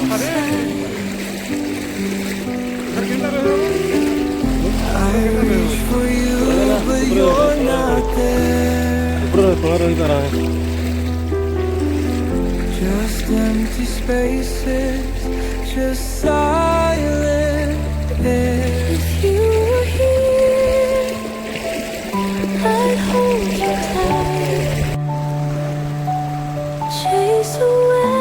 I reach for you, but you're not there. Just empty spaces, just silent air. If you were here, I'd hold you tight, chase away